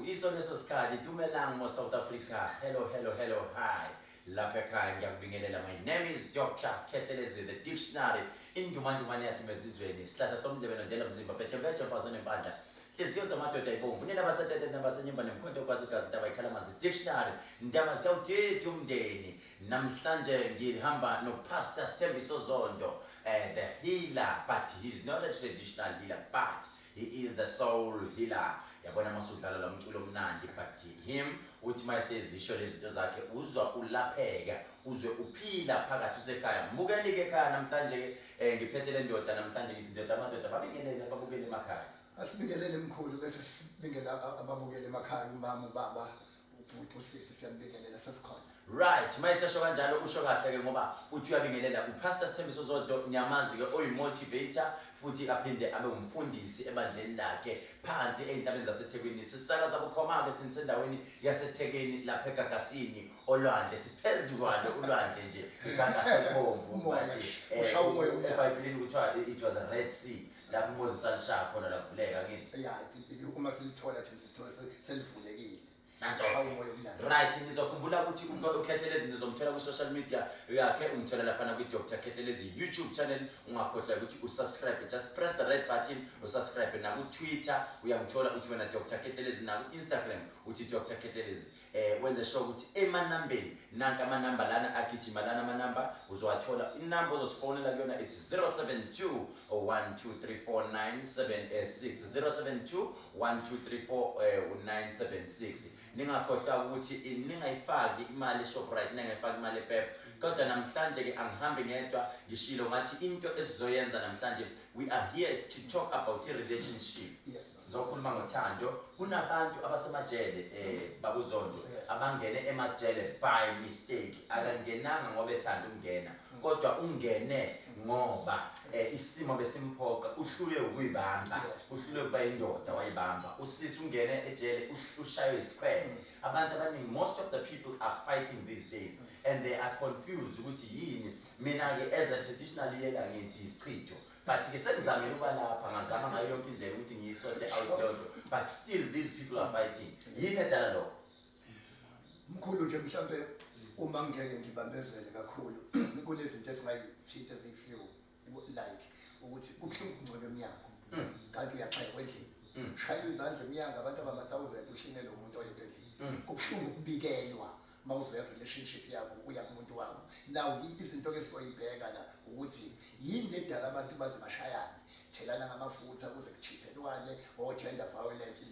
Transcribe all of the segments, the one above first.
iso leso sikhathi dumelang mo South Africa. Hello, hi. Lapha ekhaya ngiyakubingelela. My name is Dr. Kethelezi, the dictionary. Indumandumane yathi mezizweni. Sihlahla somdlebe nondlela mzimba phethe phazone empandla. Hliziyo zamadoda ayibomvu. Nina basethethe nabasenyimba nemkhonto okwazi gazi indaba ikhalamanzi dictionary. Indaba siyawuthetha umndeni. Namhlanje ngihamba noPastor Sthembiso Zondo, the healer, but he's not a traditional healer, but he is the soul healer. Yabona masudlala lo mculo omnandi, but him uthi mayesezisho lezinto zakhe uzwa ulapheka, uzwe uphila phakathi usekhaya. Mbukeni ke ekhaya namhlanje ngiphethe le ndoda namhlanje ngithi ndoda amadoda babingelele babukele emakhaya. Asibingelele emkhulu bese sibingela ababukele emakhaya umama ubaba ubhuti usisi siyambingelela sesikhona. Right, mayisesho kanjalo usho kahle ke ngoba uthi uyabingelela uPastor Sthembiso Zondo nyamazi ke oyi-motivator futhi aphinde abe umfundisi ebandleni lakhe phansi eintabeni zaseThekwini. Sisakaza bukhoma ke sinsendaweni yaseThekwini lapha eGagasini olwandle siphezulu kwalo ulwandle nje iGagasekhomvu bathi ushawa umoya eBhayibhelini kuthiwa it was a Red Sea lapho uMoses alishaya khona lavuleka kithi. Yeah, uma silithola thina sithola selivulekile. Right, ngizokhumbula ukuthi uKethelezi ngizomthola ku social media yakhe umthola lapha na ku Dr. Kethelezi YouTube channel. Ungakhohlwa ukuthi usubscribe, just press the red button usubscribe. Na ku Twitter uyamthola uthi wena Dr. Kethelezi, na ku Instagram uthi Dr. Kethelezi. Wenze sure ukuthi emanambeni nanka amanamba lana agijima lana amanamba uzowathola. Inamba ozosifonela kuyona it's 072 1234976 072 1234976. Ningakhohlwa ukuthi ningayifaki imali Shoprite, ningayifaki imali ePep. Kodwa namhlanje ke angihambe ngedwa ngishilo ngathi into esizoyenza namhlanje, we are here to talk about a relationship. Yes. Sizokhuluma ngothando. Kunabantu abasemajele babuZondo abangene emajele by mistake. Akangenanga ngoba ethanda ukungena, kodwa ungene ngoba isimo besimphoqa, uhlule ukuyibamba, uhlule kuba indoda wayibamba. Usisi ungene ejele ushaywe isikhwele. Abantu abaningi, most of the people are fighting these days and they are confused ukuthi yini. Mina ke as a traditional healer ngithi isichitho, but ke sengizamile ukuba lapha ngazama ngayo yonke indlela ukuthi ngiyisorte out, but still these people are fighting. Yini edala lokho? Mkhulu nje mhlambe uma ngeke ngibambezele kakhulu kunezinto esingayithinta ezifew like ukuthi kubhlungu kungcwele eminyango kanti uyaxheka endlini, shayela izandla eminyango abantu abama-1000 ushinele umuntu oyedwa endlini. Kubhlungu ukubikelwa mawuzoya relationship yakho uya kumuntu wakho. Now izinto ke sizoyibheka la ukuthi yini ledala abantu baze bashayane, thelana ngamafutha kuze kuchithelwane or gender violence,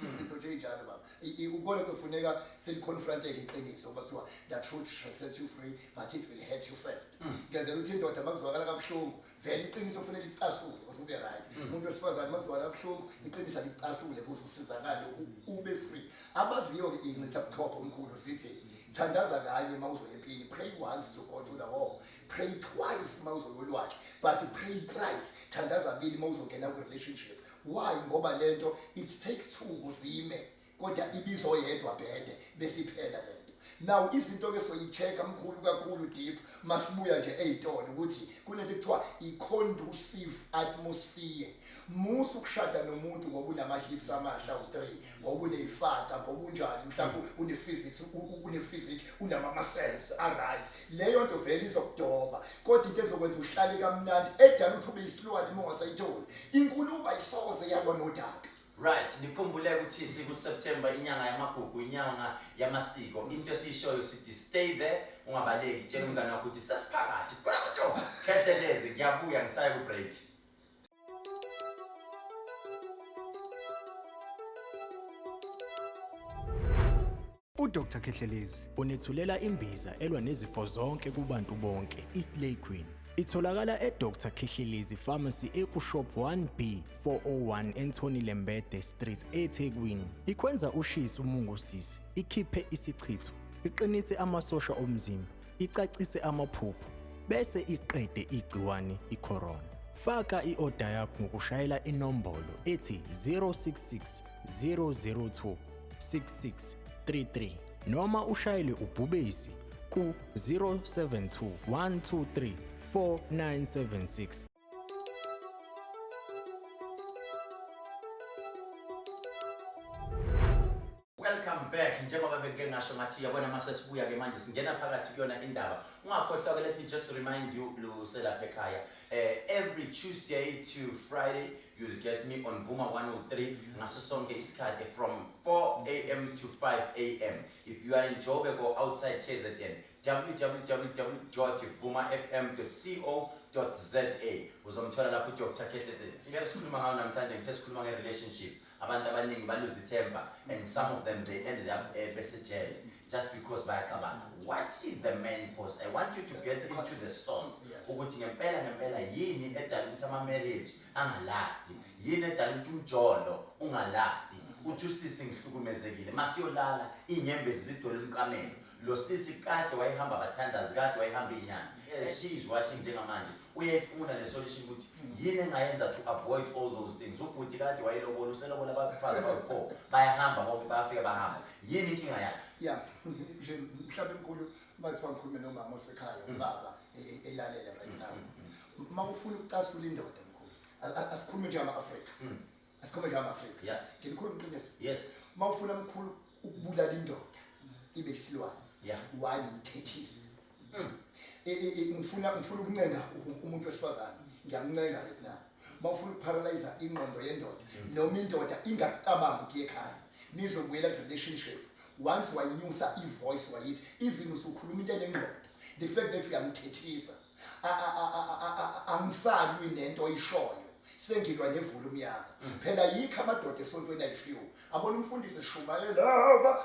izinto nje njalo baba. Ukubona kufuneka seliconfronted iqiniso bakuthiwa the truth shall set you free but it will hurt you first. Ngezela ukuthi indoda makuzwakala kabuhlungu vele iqiniso kufanele licasule ukuze ube right. Umuntu wesifazane makuzwakala kabuhlungu iqiniso licasule ukuze usizakale ube free. Abaziyo ke incitha buchopho omkhulu sithi thandaza kanye mawuzoya empini, pray once to go to the wall, pray twice mawuzoyolwakhe, but pray thrice, thandaza kabili mawuzongena ku relationship. Why? Ngoba lento it takes two kuzime kodwa ibizoyedwa bhede besiphela lento. Now izinto ke soyicheka mkhulu kakhulu deep masibuya nje ezitolo ukuthi kunento ekuthiwa i-conducive atmosphere. Musu ukushada nomuntu ngoba unama hips amahla u3, ngoba uneyifata, ngoba unjani, mhlawumbe une-physics unama muscles alright, leyo nto vele izokudoba kodwa into ezokwenza uhlale kamnandi edala ukuthi ube isilwane uma ungasayitholi. Inkulumo ayisoze yalwa nodaba. Right, nikhumbule ukuthi siku September inyanga yamagugu, inyanga yamasiko. Into esishoyo sithi stay there, ungabaleki, tshela umngane wakho ukuthi sesiphakathi. Kodwa Kethelezi ngiyabuya ngisaya ku break. uDr Kethelezi unethulela imbiza elwa nezifo zonke kubantu bonke. iSlay Queen itholakala eDr Kethelezi Pharmacy eku-shop 1B 401 Anthony Lembede Street eThekwini. Ikwenza ushisa umungusisi, ikhiphe isichitho, iqinise amasosha omzimba, icacise amaphupho, bese iqede igciwane icorona. Faka i-order yakho ngokushayela inombolo ethi 066 002 6633 noma ushayele ubhubesi ku 072 123 4976. njengoba bengike ngasho ngathi yabona mase sibuya ke manje singena phakathi kuyona indaba ungakhohlwa ke let me just remind you luselapha ekhaya every Tuesday to Friday you'll get me on Vuma 103 ngaso sonke isikhathi from 4 a.m. to 5 a.m. if you are in Joburg or outside KZN www.vumafm.co.za uzomthola lapho uDr. Khehlezi ngeke sikhuluma ngayo namhlanje ngithe sikhuluma nge-relationship abantu abaningi balose ithemba and some of them they ended up besejele just because bayacabanga what is the main cause. I want you to get into the source ukuthi ngempela yini edala ukuthi ama-marriage angalasti yini edala ukuthi umjolo ungalasti uthi usisi ngihlukumezekile masiyolala inyembezi zidole umqamelo lo sisi kade wayehamba abathandazi kade wayehamba inyanga she is watching njengamanje uyayifuna le solution ukuthi yini engayenza to avoid all those things ukuthi kade wayelobola uselobola abafazi bawo bayahamba bonke bayafika bahamba yini inkinga yakhe nje mhlawumbe enkulu bathi bangikhulume nomama osekhaya ubaba elalela right now mawufuna ukucasula indoda enkulu asikhulume nje ama-Afrika asikhulume nje ama-Afrika yes ngilikhuluma iqiniso yes mawufuna mkhulu ukubulala indoda ibe isilwane one ithethise ngifuna ukuncenga umuntu wesifazane ngiyamncenga right now mawufuna ukuparalyze ingqondo yendoda noma indoda ingakucabangi ukuya ekhaya nizobuyela relationship once wayinyusa ivoice wayithi even usukhuluma into enengqondo the fact that uyamthethisa angisalwi nento oyishoyo sengilwa nevolume yakho phela yikho amadoda esontweni ayifew abona umfundisi Shumayela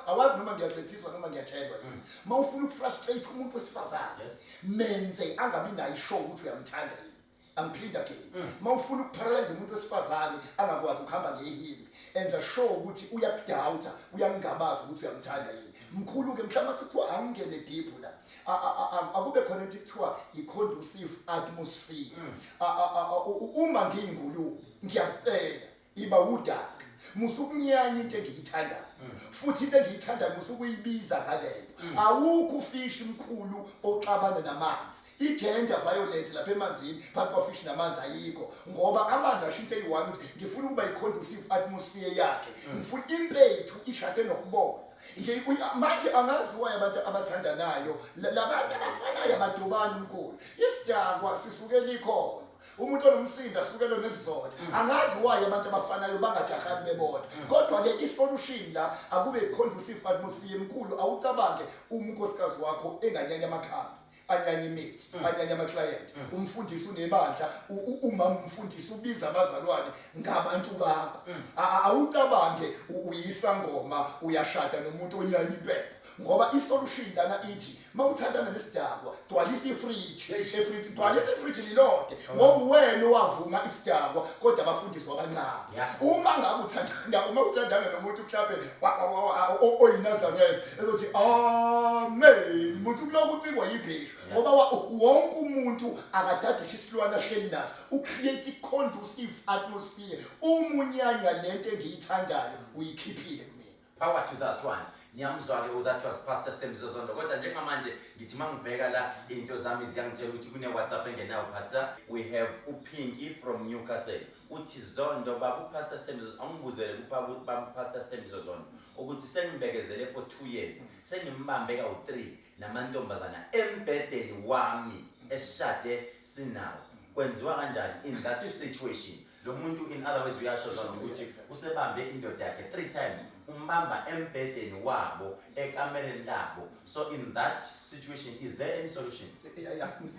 awazi noma ngiyathethiswa noma ngiyathelwa yini mawufuna ukufrustrate umuntu wesifazane menze angabi nayo show ukuthi uyamthanda yini angiphinda again mawufuna ukuparalyze umuntu wesifazane angakwazi ukuhamba ngehili enza show ukuthi uyakudoubt uyangabaza ukuthi uyamthanda yini mkhulu ke mhlawumbe kuthiwa angene deep la akube khona into kuthiwa i-conducive atmosphere uma ngiyingulube ngiyakucela iba udaka musukunyanya into engiyithandayo futhi into engiyithandayo musukuyibiza ngalento awukho ufishi mkhulu oxabana namanzi i-gender violence lapha emanzini phakathi kwafish namanzi ayikho ngoba amanzi asho into eyi-one ukuthi ngifuna ukuba i-conducive atmosphere yakhe ngifuna impethu ishade nokubona manje angaziwayo abantu abathandanayo labantu abafanayo abadubani mkhulu isidakwa sisukela ikhona umuntu onomsindo asukela nesizotha angazi waye abantu abafanayo bangajahani bebodwa kodwa ke isolution la akube conducive atmosphere emkhulu awucabange unkosikazi wakho enganyanya amakhambi anyanya imithi anyanya ama-client umfundisi unebandla umama umfundisi ubiza abazalwane ngabantu bakho awucabange uyisangoma uyashada nomuntu onyanya impepho ngoba isolution lana ithi mawuthandana nesidakwa gcwalisa ifridge gcwalisa ifridge lilode ngoba wena owavuma isidakwa kodwa abafundisi wabancane uma uthandana nomuntu mhlawumbe oyinazaretha ezothi amen musukuloko ucikwa yibhisho ngoba wonke umuntu akadadisha isilwane ahleli naso ucreate i-conducive atmosphere umunyanya lento engiyithandayo uyikhiphile kumina power to that one niyamzwa-ke that was Pastor Stemzo Zondo kodwa njengamanje ngithi mangibheka la into zami ziyangitshela ukuthi kune-WhatsApp engenayo Pastor we have uPinky from Newcastle uthi Zondo baba uPastor Stemzo angibuzele baba uPastor Stemzo Zondo ukuthi sengibekezele for 2 years sengimbambe ka-3 namantombazana embhedeni wami esishade sinawo kwenziwa kanjani in that situation lo muntu in other words uyasho Zondo ukuthi usebambe indoda yakhe 3 times umbamba embhedeni wabo ekamereni labo so in that situation is there any solution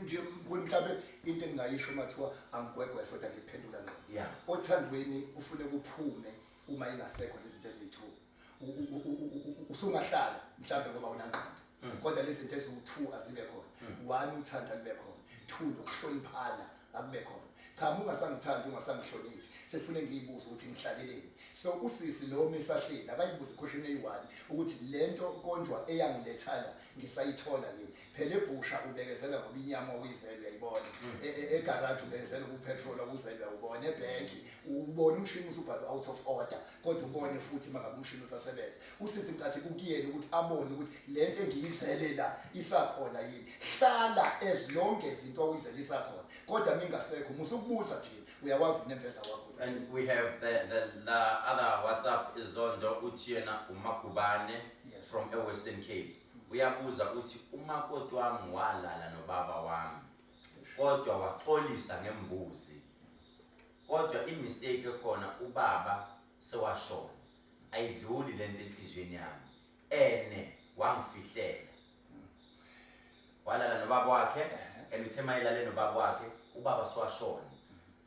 nje mhlawumbe into engingayisho mathiwa angigwegwese kodwa ngiphendula ngqo othandweni ufune kuphume uma ingasekho lezi zinto eziyi-2 usungahlala mhlawumbe ngoba unangqondo kodwa lezi zinto eziwu-2 azibe khona 1 uthanda libe khona 2 nokuhloniphana akube khona cha ungasangithanda ungasangihloniphi sefune ngiyibuza ukuthi ngihlaleleni so usisi lo mesahleli akayibuza question eyi-1 ukuthi lento konjwa eyangilethana ngisayithola yini phela ebhusha ubekezela ngoba inyama uyizele uyayibona egaraji ubekezela kupetrol ukuzele uyawubona ebhenki ubona umshini usubhalwe out of order kodwa ubone futhi mangabe umshini usasebenza usisi ngicathi kukuyena ukuthi abone ukuthi lento engiyizele la isakhona yini hlala as long as izinto awuyizelisa khona kodwa mingasekho musukubuza thina uyakwazi ukunembeza wakho. And we have the other WhatsApp izondo uthi yena uMagubane Yes. from Western Cape. Uyabuza uthi umakoti wami walala nobaba wami kodwa waxolisa ngembuzi. Kodwa imistake ekhona ubaba sewashona. Ayidluli lento enhlizweni yami. Ene wangifihlela. Walala nobaba wakhe and uthe mayelale nobaba wakhe ubaba sewashona.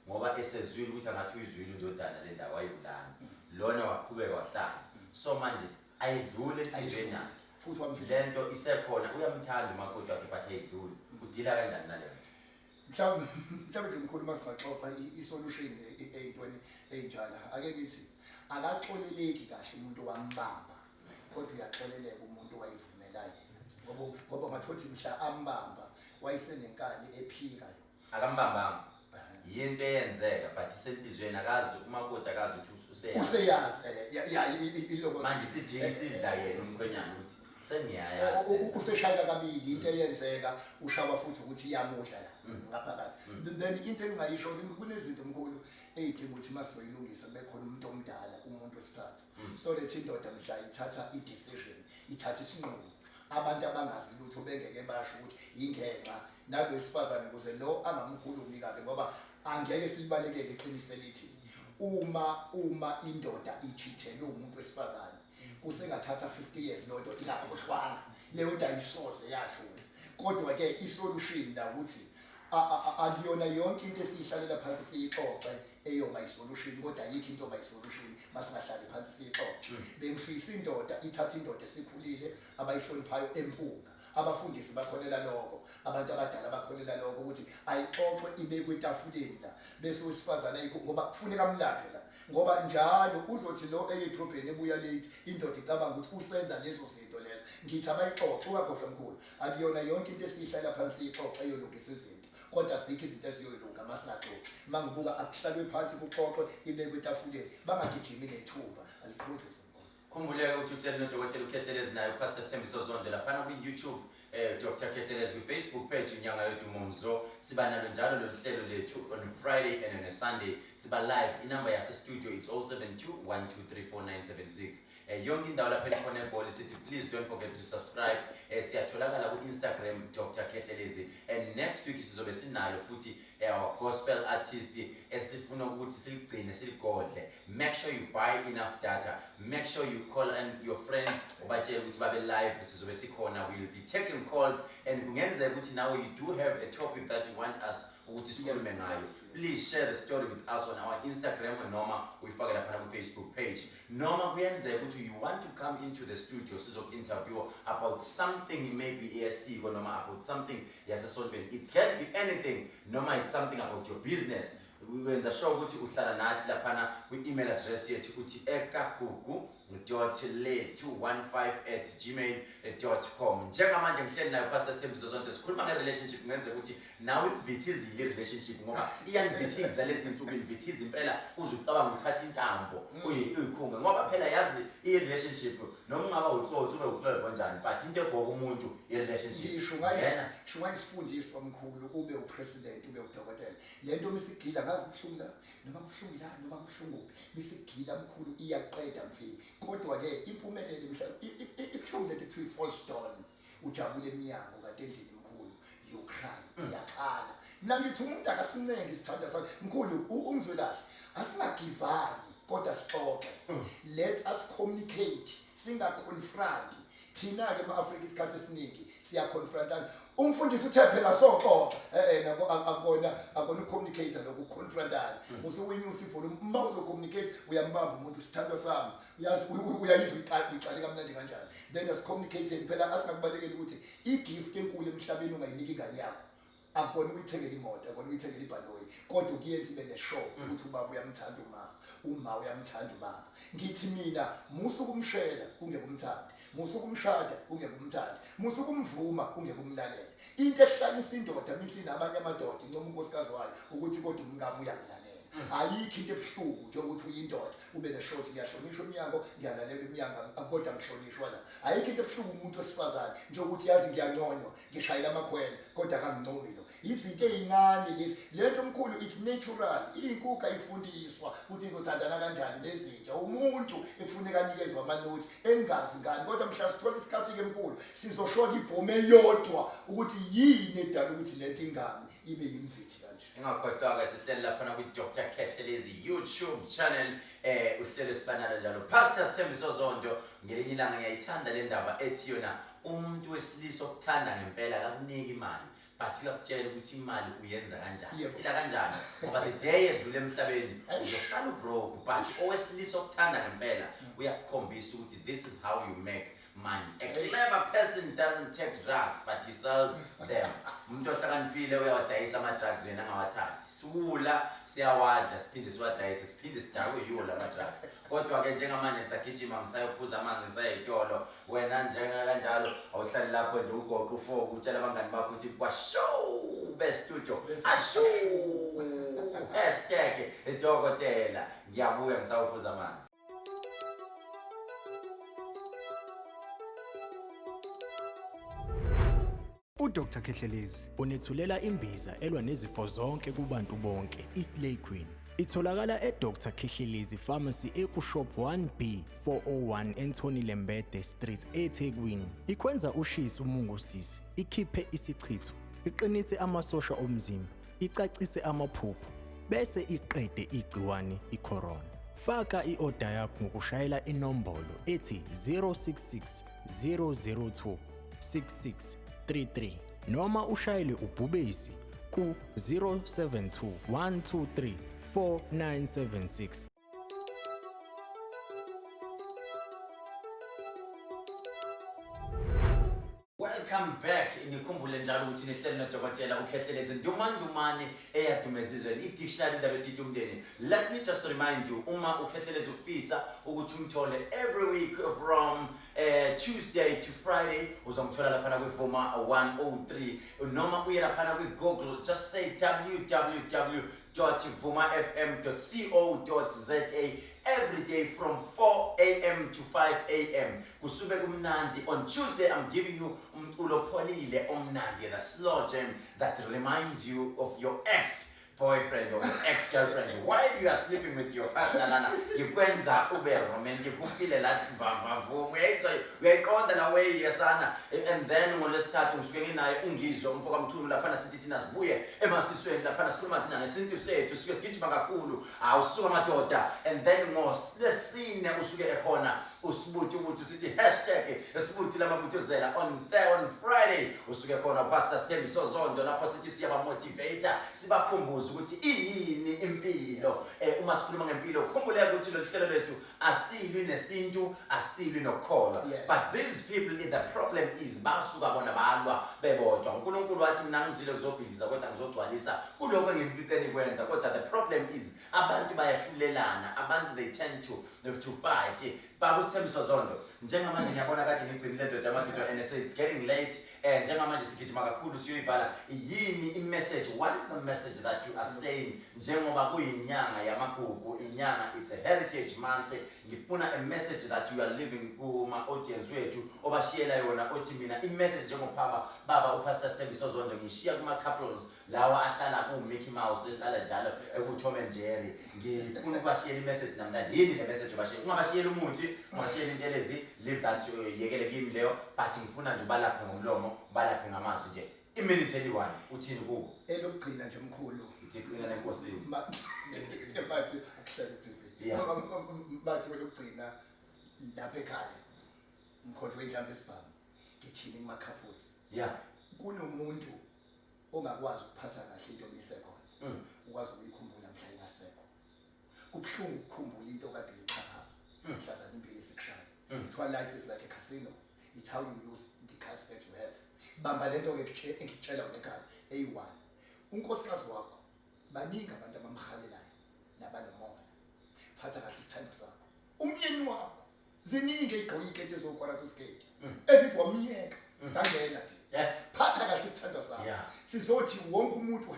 Ngoba esezwile ukuthi angathi uyizwile indodana le ndawo ayibulana. Lona waqhubeka wahlala. So manje ayidlule enhlizweni yakhe. Futhi wamfihla. Lento isekhona uyamthanda umakoti wakhe but ayidluli. Udila kanjani naleyo? Mhlawumbe nje mkhulu masingaxoxa isolution eyintweni enjala ake ngithi akaxoleleki kahle umuntu wambamba kodwa uyaxoleleka umuntu wayivumela yena ngoba ngathothi mhla ambamba wayesenenkani ephika lo Akambambanga. Yinto eyenzeka but isenhlizweni akazi umakoti akazi ukuthi useyazi iloko manje sijike sidla yena umkhwenyana ukuthi sengiyayazi useshaya kabili into eyenzeka ushawa futhi ukuthi iyamudla la ngaphakathi. Then into engayisho kunezinto omkhulu eyidinga ukuthi masizoyilungisa bekhona umuntu omdala umuntu wesithathu. So lethi indoda mhla ithatha i-decision ithatha isinqumo abantu abangazi lutho bengeke basho ukuthi ingenxa nabesifazane kuze lo angamkhulumi kabi ngoba angeke silibalekele iqiniso elithi uma indoda ichithele umuntu wesifazane kusengathatha 50 years lo ndoda ingakhohlwana leyo nto ayisoze yadlula. Kodwa ke isolution la ukuthi akuyona yonke into esihlalela phansi siyixoxe eyoba isolution kodwa ayikho into bayisolution masingahlali phansi siyixoxe. Bengifisa indoda ithatha indoda esikhulile abayihloniphayo empunga abafundisi bakholela lokho abantu abadala bakholela lokho ukuthi ayixoxwe ibekwe etafuleni la bese wesifazana ayikho ngoba kufuneka amlaphe la ngoba njalo uzothi lo eyethobheni ebuya late indoda icabanga ukuthi usenza lezo zinto lezo. Ngithi abayixoxe ungakhohlwa mkhulu akuyona yonke into esihlala phansi ixoxe eyolungisa izinto kodwa azikho izinto eziyoyilunga masingaxoxi. Mangibuka akuhlalwe phansi kuxoxwe ibekwe etafuleni bangagijimi nethumba aliqhuthuze. Khumbuleka ukuthi uhleli nodokotela uKhethelezi naye uPastor Thembiso Zondo laphana ku-YouTube Dr. Kethelezi ku-Facebook page inyanga yodumo mzo. Siba nalo njalo lolu hlelo lethu on Friday and on a Sunday siba live. Inamba yase studio it's 0721234976. Yonke indawo lapha ekhona eGoli sithi please don't forget to subscribe. Siyatholakala ku-Instagram Dr. Kethelezi and next week sizobe sinalo futhi our gospel artist esifuna ukuthi siligcine siligodle. Make sure you buy enough data. Make sure you call and your friends ubatshele ukuthi babe live sizobe sikhona. We'll be taking calls and kungenzeka ukuthi now you do have a topic that you want us ukuthi sikhulume ngayo. Please share the story with us on our Instagram noma uyifake lapha ku Facebook page. Noma kuyenzeka ukuthi you want to come into the studio sizoku-interview about something maybe esiko noma about something yasesontweni. It can be anything noma it's something about your business. Wenza sure ukuthi uhlala nathi laphana kwi-email address yethu uthi ekagugu.le215@gmail.com. Njengamanje ngihleli nayo Pastor Thembiso Zondo sikhuluma nge-relationship ngenzeka ukuthi nawe ivithizile i-relationship ngoba iyanivithiza lezi zinsuku invithiza impela uzucabanga uthatha intambo uyikhunge ngoba phela yazi i-relationship noma ungaba utsotsi ube uclever njani but into egoka umuntu i-relationship. Ngisho ngayisifundisa omkhulu ube upresident ube udokotela lento misigila ngazi kubuhlungu la noma kubuhlungu la noma kubuhlungu misigila mkhulu iyaqeda mfiki kodwa ke impumelelo ibuhlungu lethi kuthiwa fall stone ujabule eminyango kade endlini mkhulu you cry uyakhala. Mina ngithi umuntu akasincenge isithanda sakhe mkhulu ungizwe kahle asingagivani kodwa sixoxe. Let us communicate singaconfront. Thina ke ema-Afrika isikhathi esiningi siyaconfrontana. Umfundisi uthe phela soxoxa akona ucommunicator nokuconfrontana. Usuwenyusa ivolume uma uzocommunicate uyambamba umuntu isithandwa sami uyazi uyayizwa uyiqale kamnandi kanjani. Then asicommunicate phela asingakubalekeli ukuthi igift enkulu emhlabeni ungayinika ingane yakho akubona uyithengele imoto akubona uyithengele ibhanoyi kodwa kuyenza ibe ne-show ukuthi ubaba uyamthanda uma uyamthanda ubaba. Ngithi mina musukumshela kungekumthandi musukumshada kungekumthandi musukumvuma kungekumlalela. Into ehlanisa indoda misinabanye amadoda incoma unkosikazi wayo ukuthi kodwa umngami uyamlalela. ayikho into ebuhlungu nje ukuthi uyindoda ube neshothi ngiyahlonishwa eminyango ngiyalalela iminyango kodwa ngihlonishwa la ayikho into ebuhlungu umuntu wesifazane nje ukuthi yazi ngiyanconywa ngishayela amakhwela kodwa akangincomi lo izinto ezincane lezi lento omkhulu it's natural inkukhu ayifundiswa ukuthi izothandana kanjani nezinja umuntu ekufuneka anikezwe amanothi engazi ngani kodwa mhla sithola isikhathi ke emkhulu sizoshoka ibhomu eyodwa ukuthi yini edala ukuthi lento ingami ibe yimvithi kanje ingakhohlwa ke sihleli lapha na ku Dr. Khethelezi YouTube channel uhlelo sibanana njalo Pastor Sthembiso Zondo ngelinye ilanga ngiyayithanda le ndaba ethi yona umuntu wesilisa okuthanda ngempela akakuniki imali but uyakutshela ukuthi imali uyenza kanjani ila kanjani ngoba the day edlule emhlabeni uzosala broke but owesilisa okuthanda ngempela uyakukhombisa ukuthi this is how you make money. A clever person doesn't take drugs, but he sells them. Umuntu ohlakaniphile uyawadayisa ama-drugs wena angawathathi. Siwula siyawadla siphinde siwadayise siphinde sidakwe yiwo la ma-drugs. Kodwa-ke njengamanje ngisagijima ngisayophuza amanzi ngisayetolo wena kanjalo awuhlali lapho nje ugoqa ufoka utshela abangani bakho ukuthi kwashow bestudio ashu #edokotela ngiyabuya ngisayophuza amanzi. UDr Khethelezi unethulela imbiza elwa nezifo zonke kubantu bonke iSlay Queen. Itholakala eDr Khethelezi Pharmacy eKushop 1B 401 Anthony Lembede Street eThekwini. Ikwenza ushisa umungusisi, ikhiphe isichitho, iqinise amasosha omzimba, icacise amaphupho, bese iqede igciwane icorona. Faka i-order yakho ngokushayela inombolo ethi 066 002 6633 noma ushayele ubhubesi ku 072 123 4976. Welcome back. Nikhumbule njalo ukuthi nihleli nodokotela uKhethelezi Ndumandumane eyadumezizweni i-dictionary indaba ethi umndeni. Let me just remind you uma uKhethelezi ufisa ukuthi umthole every week from Tuesday to Friday uzomthola lapha ku Vuma 103 noma uye lapha ku Google just say www.vumafm.co.za every day from 4 a.m. to 5 a.m. Kusube kumnandi. On Tuesday I'm giving you umculo folile omnandi, the slow jam that reminds you of your ex-boyfriend or your ex-girlfriend. While you are sleeping with your partner, Nana, yikwenza ube romantic, ufile lathi mvamvu, uyayiqonda la way yesana, and then ngolesithathu usuke nginaye ungizwe umfoka mthunu lapha sithi thina sibuye emasisweni lapha sikhuluma thina ngesintu sethu suke sigijima kakhulu awusuka madoda, and then ngolesine usuke ekhona usibuthi ukuthi sithi #esibuthi lamabuthuzela on Friday usuke khona Pastor Sthembiso Zondo lapho sithi siyaba motivator sibakhumbuza ukuthi iyini impilo. Uma sikhuluma ngempilo khumbule ukuthi lo hlelo lethu asilwi nesintu asilwi nokukholwa, but these people the problem is basuka bona balwa bebodwa. uNkulunkulu wathi mina ngizile kuzobhiza kodwa ngizogcwalisa kuloko engimfiteni kwenza, kodwa the problem is abantu bayahlulelana, abantu they tend to fight. Baba Sthembiso Zondo njengamanje ngiyabona kade ngigcinile ndoda amadoda and say it's getting late njengamanje sigijima kakhulu siyoyibhala yini i-message. What is the message that you are saying njengoba kuyinyanga yamagugu, inyanga it's a heritage month, ngifuna a message that you are leaving kuma audience wethu obashiyela yona othi mina i-message njengopapa baba uPastor Sthembiso Zondo ngishiya kuma couples lawa ahlala ku Mickey Mouse ehlala njalo ekuTom and Jerry. Ngifuna ukubashiyela i-message namhlanje yini le message obashiyela, ungabashiyela umuthi ungabashiyela intelezi, leave that yekele kimi leyo, but ngifuna nje balaphe ngomlomo balaphe ngamazwi nje. Iminute eliwani uthini kubo elokugcina nje mkhulu ngicela nenkosini bathi akuhlele TV bathi welokugcina lapha ekhaya mkhonjwe indlambe esibhamu ngithini kuma couples kunomuntu ongakwazi ukuphatha kahle into omisekhona ukwazi ukuyikhumbula mhla ingasekho. Kubhlungu ukukhumbula into kade uyichaphaza mhlazana impilo isikushayo. Kuthiwa life is like a casino, it's how you use the cards that you have. Bamba lento ke ngikutshela ekhaya A1 unkosikazi wakho baningi abantu abamhalelayo nabanomona. Phatha kahle isithando sakho. Umyeni wakho ziningi igqoka ikete ezokwaratha usiketi ezithi wamnyeka sangena thina. Phatha kahle isithando sakho. Sizothi wonke umuntu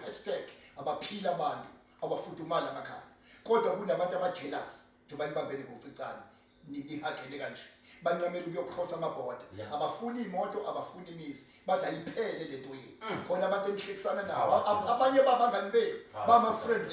#abaphila abantu awafudumali amakhaya kodwa kunabantu abajealous njengoba nibambene ngokucicana nihagele kanje bancamela ukuyokhosa amabhoda abafuni imoto abafuni imizi bathi ayiphele lento yini khona abantu enhlekisana nabo abanye babangani bethu bama friends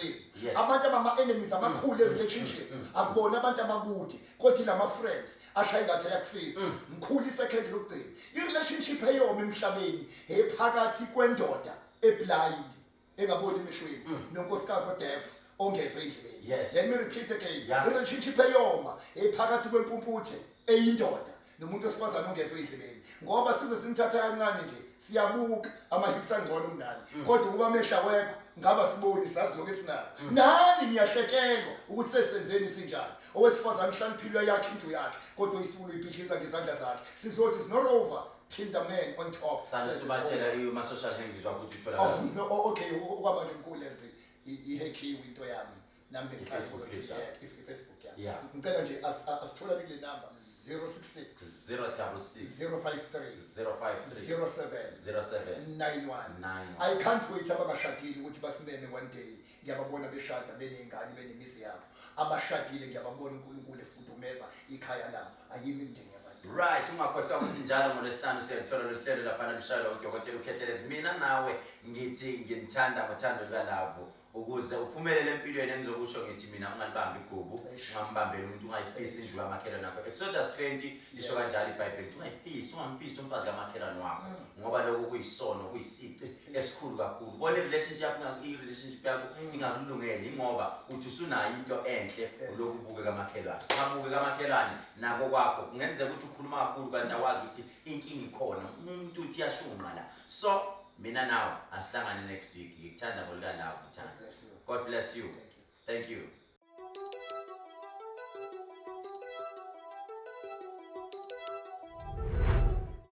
abantu abama enemies amakhulu relationship akubona abantu abakude kodwa lama friends ashaye ngathi ayakusiza mkhulu isecond lokugcina irelationship eyoma emhlabeni ephakathi kwendoda eblind engaboni emehlweni nonkosikazi odeaf ongezwe endlebeni let me repeat again relationship eyoma ephakathi kwempumputhe eyindoda nomuntu osifazana ongezwe endlebeni ngoba size sinithatha kancane nje siyabuka amahips angcono kunani kodwa kuba amehla wekho ngaba siboni sazi lokho esinako nani niyahletshelwa ukuthi sesenzeni sinjani owesifazana hlaniphilwe yakhe indlu yakhe kodwa isifuna uyibhidliza ngezandla zakhe sizothi it's not over till the man on top says sibatshela ima social handles wakuthi uthola okay ukwamanje mkhulu lezi ihekhiwe into yami nami ngiqhaza ukuthi Facebook ngicela nje asithola kule number 066 066 053 053 0791 I can't wait abashadile ukuthi basimeme one day ngiyababona beshada benengane benemizi yabo abashadile ngiyababona uNkulunkulu efudumeza ikhaya labo ayimi imndeni yabantu right ungakhohlwa ukuthi njalo ngolesihlanu siyathola lohlelo lapha lushayela uDokotela uKhethelezi mina nawe ngithi nginithanda ngothando lukaLavu ukuze uphumelele empilweni engizokusho ngithi mina ungalibambi igqubu ungambambeli umuntu ungayifisi indlu kamakhelwane nakho Exodus 20 lisho kanjalo iBhayibheli ungayifisi ungamfisi umfazi kamakhelwane wakho ngoba lokho kuyisono kuyisici esikhulu kakhulu bona relationship yakho ingakulungeli ingoba uthi usunayo into enhle lokubuke kamakhelwane ngabuke kamakhelwane nako kwakho kungenzeka ukuthi ukhuluma kakhulu kanti awazi ukuthi inkingi ikhona umuntu uthi yashunqa la so mina nawe asihlangane next week ngikuthanda ngoLukaLavu uthanda God bless you thank you